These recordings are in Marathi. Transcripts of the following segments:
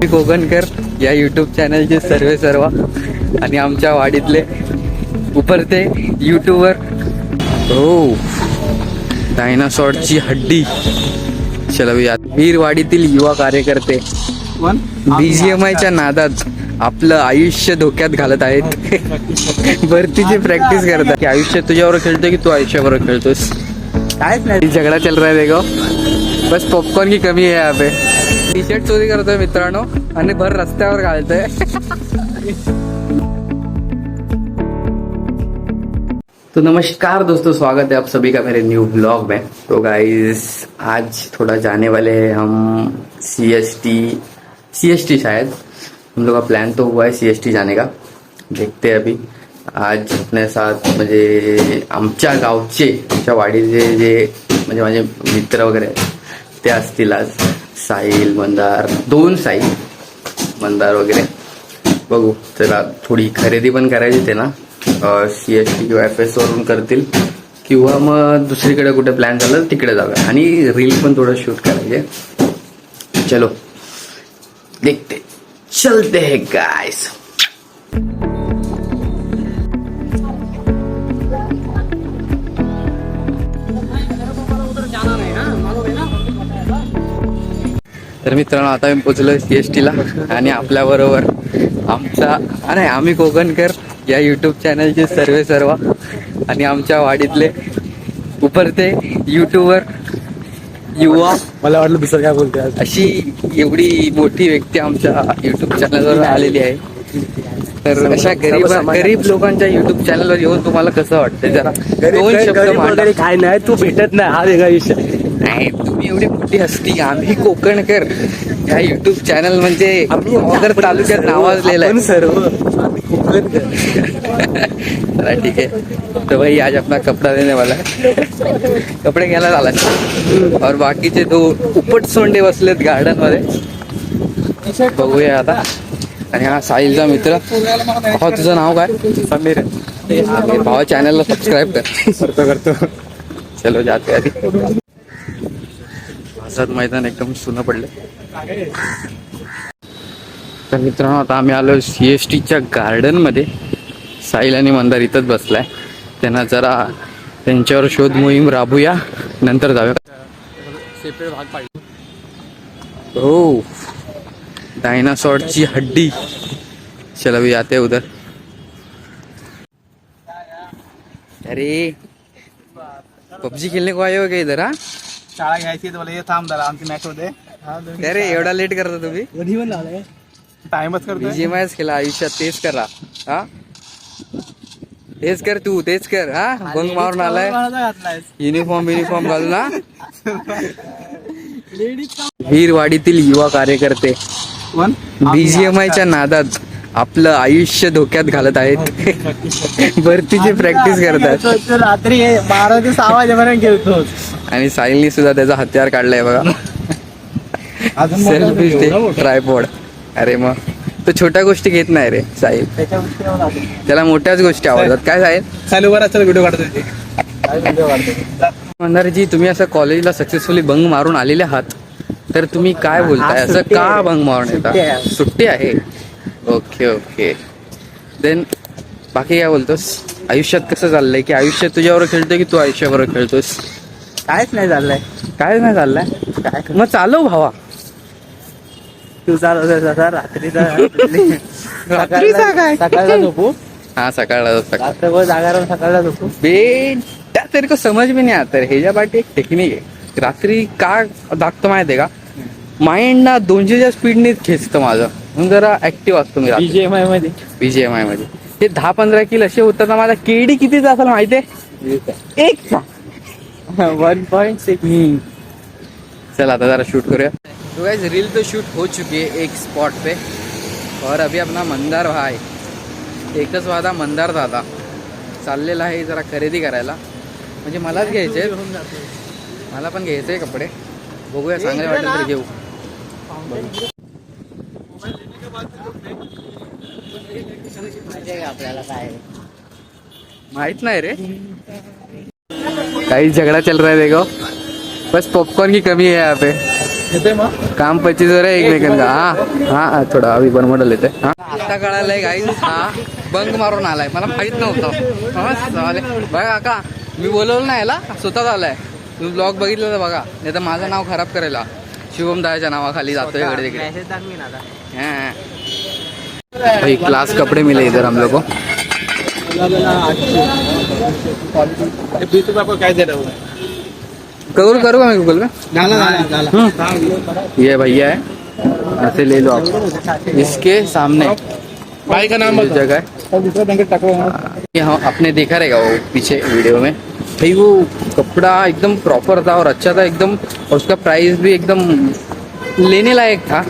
कोकणकर या यूट्यूब चॅनलचे सर्व आणि आमच्या वाडीतले उपरते यूट्यूबर हो डायनासॉरची हड्डी. चला वीरवाडीतील युवा कार्यकर्ते BGMIच्या नादात आपलं आयुष्य धोक्यात घालत आहेत. भरतीची प्रॅक्टिस करतात की आयुष्य तुझ्यावर खेळतोय की तू आयुष्याबरोबर खेळतोस. कायच नाही, झगडा चल रहा है देखो. बस पॉपकॉर्न की कमी आहे यहाँ पे. टी शर्ट चोरी करतोय मित्रांनो आणि भर रस्त्यावर घालतोय. तो नमस्कार दोस्तों, स्वागत है आप सभी का मेरे न्यू ब्लॉग में. तो गाइस आज थोड़ा जाने वाले हैं हम CST शायद. हम लोग का प्लान तो हुआ है CST जाने का. देखते हैं अभी. आज अपने साथ म्हणजे आमच्या गावचे आमच्या वाडीचे जे म्हणजे माझे मित्र वगैरे ते असतील आज. साहिल मंदार, 2 साहिल मंदार वगैरे. बघू चला, थोडी खरेदी पण करायची ते ना. CST किंवा FS वरून करतील किंवा मग दुसरीकडे कुठे प्लॅन झाला तर तिकडे जाऊया. आणि रील पण थोडं शूट करायचे. चलो देखते चलते हैं गाइस. तर मित्रांनो आता मी पोचलो CSTला आणि आपल्या बरोबर आमचा नाही आम्ही कोकणकर या यूट्यूब चॅनलचे सर्व आणि आमच्या वाडीतले उपरते यूट्यूबर युवा. मला वाटलं दुसरं काय बोलते अशी एवढी मोठी व्यक्ती आमच्या युट्यूब चॅनलवर आलेली आहे. तर अशा गरीब लोकांच्या युट्यूब चॅनलवर येऊन तुम्हाला कसं वाटतं जरा 2 शब्द मांडा. काय नाही, तू भेटत नाही हा वेगळा विषय नाही. तुम्ही एवढी मोठी हस्ती, आम्ही कोकणकर या युट्यूब चॅनल म्हणजे नगर तालुक्यात नावाजलेलं आहे सर्व. चला ठीक है. तो भाई आज अपना कपड़ा देने वाला है. कपडे घ्यायला झाला और बाकीचे 2 उपट सोंडे बसलेत गार्डन मध्ये. बघूया आता. आणि हा साहिलचा मित्र. भावा तुझं नाव काय? समीर. भावा चॅनलला सबस्क्राईब करतो. चलो जाते आधी. आझाद मैदान एकदम सुनं पडलं. तर मित्रांनो आता आम्ही आलो CSTच्या गार्डन मध्ये. साहिल आणि मंदार इथंच बसलाय. त्यांना जरा त्यांच्यावर शोध मोहीम राबूया, नंतर जाऊया. सेपरेट भाग पाडले हो डायनासॉरची हड्डी. चला भी आते उधर. अरे PUBG खेलने को आए हो क्या इधर? हा शाळा घ्यायची तर मला हे थांब जरा आमची मॅच होते. अरे एवढा लेट करता तुम्ही? कधी पण झालंय, टाइमच करतो. BGMIच केला आयुष्यात, तेच करा. हा तेच कर तू, तेच कर. हा बंग मारून आलाय, युनिफॉर्म घालून. ना वीरवाडीतील युवा कार्यकर्ते BGMIच्या नादात आपलं आयुष्य धोक्यात घालत आहेत. भरतीची प्रॅक्टिस करतात. रात्री 12 ते 6 वाजेपर्यंत खेळतो. आणि साहिलनी सुद्धा त्याचा हत्यार काढलाय बघा. Selfie tripod. अरे मग तो छोट्या गोष्टी घेत नाही रे साहिल, त्याला मोठ्याच गोष्टी आवडतात. काय साहिल? चालू करा, चल व्हिडिओ काढतो. मंदारजी तुम्ही असं कॉलेजला सक्सेसफुली बंग मारून आलेले आहात, तर तुम्ही काय बोलताय? असं का बंग मारून येतात? सुट्टी आहे. ओके देन बाकी काय बोलतोस? आयुष्यात कसं चाललंय? की आयुष्य तुझ्याबरोबर खेळतोय की तू आयुष्याबरोबर खेळतोस? कायच नाही चाललंय. काय नाही चाललंय? मग चालव भावा. तू चालवतो रात्रीचा काय? सकाळला झोपू. हाँ सकाळ रात्रभर जागा राहून सकाळला झोपू. बेटा तेरे को समझ में नहीं आता. ह्याच्या पाठी एक टेक्निक आहे. रात्री का दाखतो माहितीये का? माइंड ना 200च्या स्पीडने खेचतं माझं, म्हणून जरा ऍक्टिव्ह असतो मी BGMI मध्ये. हे 10-15 किल असे होतात ना. माझा KD कितीचा असेल माहितीये? 1.6. चल आता जरा शूट करूया. तो गाइस रील तो शूट हो चुकी है एक स्पॉट पे. और अभी अपना मंदार भाई, एकच वादा मंदार दादा चाललेला आहे जरा खरेदी करायला. म्हणजे मलाच घ्यायचे, मला पण घ्यायचे कपडे. बघूया चांगले वाटेल तर घेऊ. आपल्याला काय माहित नाही रे. काही झगडा चल रहा है देखो. बस पॉपकॉर्न की कमी है यहाँ पे. येते मग काम 25 वर आहे एकमेकांना. हा थोडा अभी बनवलं येते. आता कळालंय गाईज, हा बंक मारून आलाय, मला माहित नव्हतं. बघा काका, मी बोलवलं नाही याला, स्वतःच आलाय. तुम्ही ब्लॉग बघितलं तर बघा, नाही तर माझं नाव खराब करायला. शिवम दाच्या नावाखाली जातोय इकडे तिकडे. भाई क्लास कपड़े मिले इधर हम लोग को. 20 रुपये आपको काय दे रहा हूँ करूँ का मैं गूगल पे. ये भैया है, ऐसे ले लो आप. इसके सामने भाई का नाम बता. जगह है. दूसरा बैंक टाको. यहाँ आपने देखा रहेगा वो पीछे वीडियो में. भाई वो कपड़ा एकदम प्रॉपर था और अच्छा था एकदम, और उसका प्राइस भी एकदम लेने लायक था.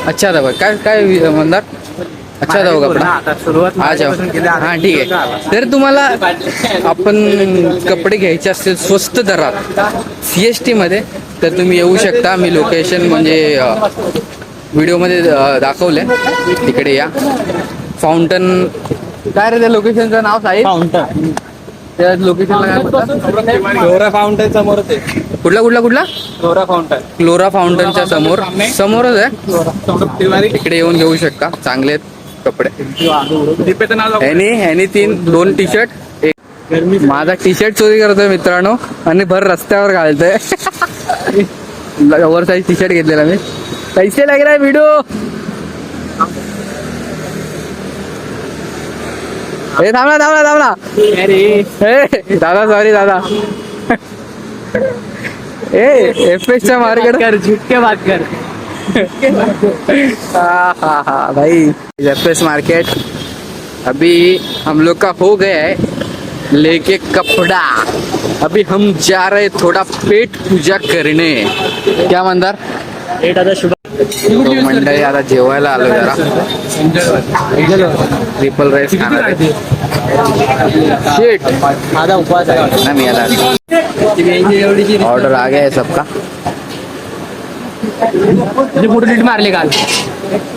अच्छा था भाई. काय मंदार, अच्छा था वो कपडा. सुरुवात आ जाओ. हां ठीक आहे. तर तुम्हाला आपण कपडे घ्यायचे असतील स्वस्त दरात CST मध्ये, तर तुम्ही येऊ शकता. मी लोकेशन म्हणजे व्हिडिओमध्ये दाखवले, तिकडे या. फाउंटन काय रे त्या लोकेशनचं नाव साहेब? फाउंटन. त्या लोकेशनला काय म्हणतात? फ्लोरा फाउंटन समोरच आहे. कुठला फ्लोरा फाउंटन. क्लोरा फाउंटनच्या समोरच आहे. इकडे येऊन घेऊ शकता, चांगले आहेत कपडे. दीपेचं नाव ह्यानी 2 टी शर्ट, माझा टी शर्ट चोरी करतोय मित्रांनो, आणि भर रस्त्यावर घालतोय. ओव्हर साईज टी शर्ट घेतलेला मी. पैसे लाग रहा है व्हिडिओ. थांबला. ए दादा, सॉरी दादा. FX च्या मार्केट झुक के बात कर. हाँ भाई, FS मार्केट अभी हम लोग का हो गया है लेके कपड़ा. अभी हम जा रहे थोड़ा पेट पूजा करने. क्या मंदार? तो मंडळी आता जेवायला आलो जरा. ट्रिपल राईस खाणार आहे. शिट, माझा उपवास आहे. ना मी आला. ऑर्डर आ गया है सबका. फोटो नीट मारले काल.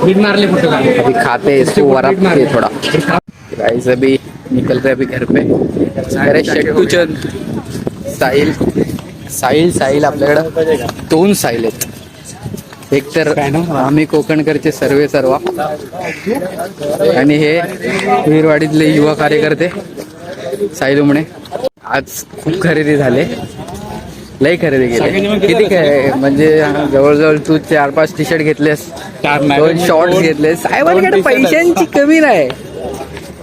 नीट मारले फोटो काल. अभी खाते हैं इसको, वरप के थोड़ा. गाइस अभी निकल रहे अभी घर पे. अरे शेट्टू चंद, साहिल आपल्याकडे 2 साहिल आहेत. एक तर आम्ही कोकणकरचे सर्व, आणि हे विरवाडीतले युवा कार्यकर्ते साहिल उमणे. आज खूप खरेदी झाले, लई खरेदी केली. किती काय म्हणजे जवळजवळ तू 4-5 टी शर्ट घेतलेस, 2 शॉर्ट्स घेतलेस. साहेबांकडे पैशांची कमी नाही,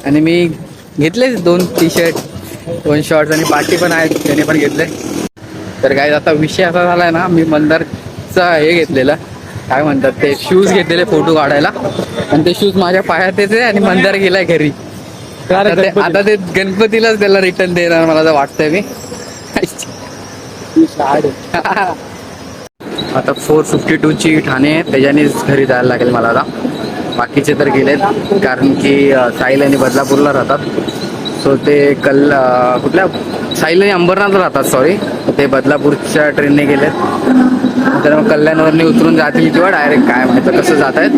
आणि मी घेतलेच 2 टी शर्ट, 2 शॉर्ट्स, आणि पार्टी पण आहेत त्याने पण घेतले. तर काय आता विषय असा झालाय ना, मी मंदारचा हे घेतलेला, काय म्हणतात ते, शूज घेतलेले फोटो काढायला, आणि ते शूज माझ्या पायात येते, आणि मंदार गेलाय घरी. आता ते गणपतीलाच त्याला रिटर्न देणार मला तर वाटतंय मी. आता 452 ची ठाणे, त्याच्यानेच घरी जायला लागेल मला आता. बाकीचे तर गेलेत, कारण की साहिल आणि बदलापूरला राहतात. सो ते कुठल्या साहिल आणि अंबरनाथला राहतात, सॉरी. ते बदलापूरच्या ट्रेनने गेलेत. तर मग कल्याणवरनी उतरून जातील किंवा डायरेक्ट काय माहिती कसं जात आहेत.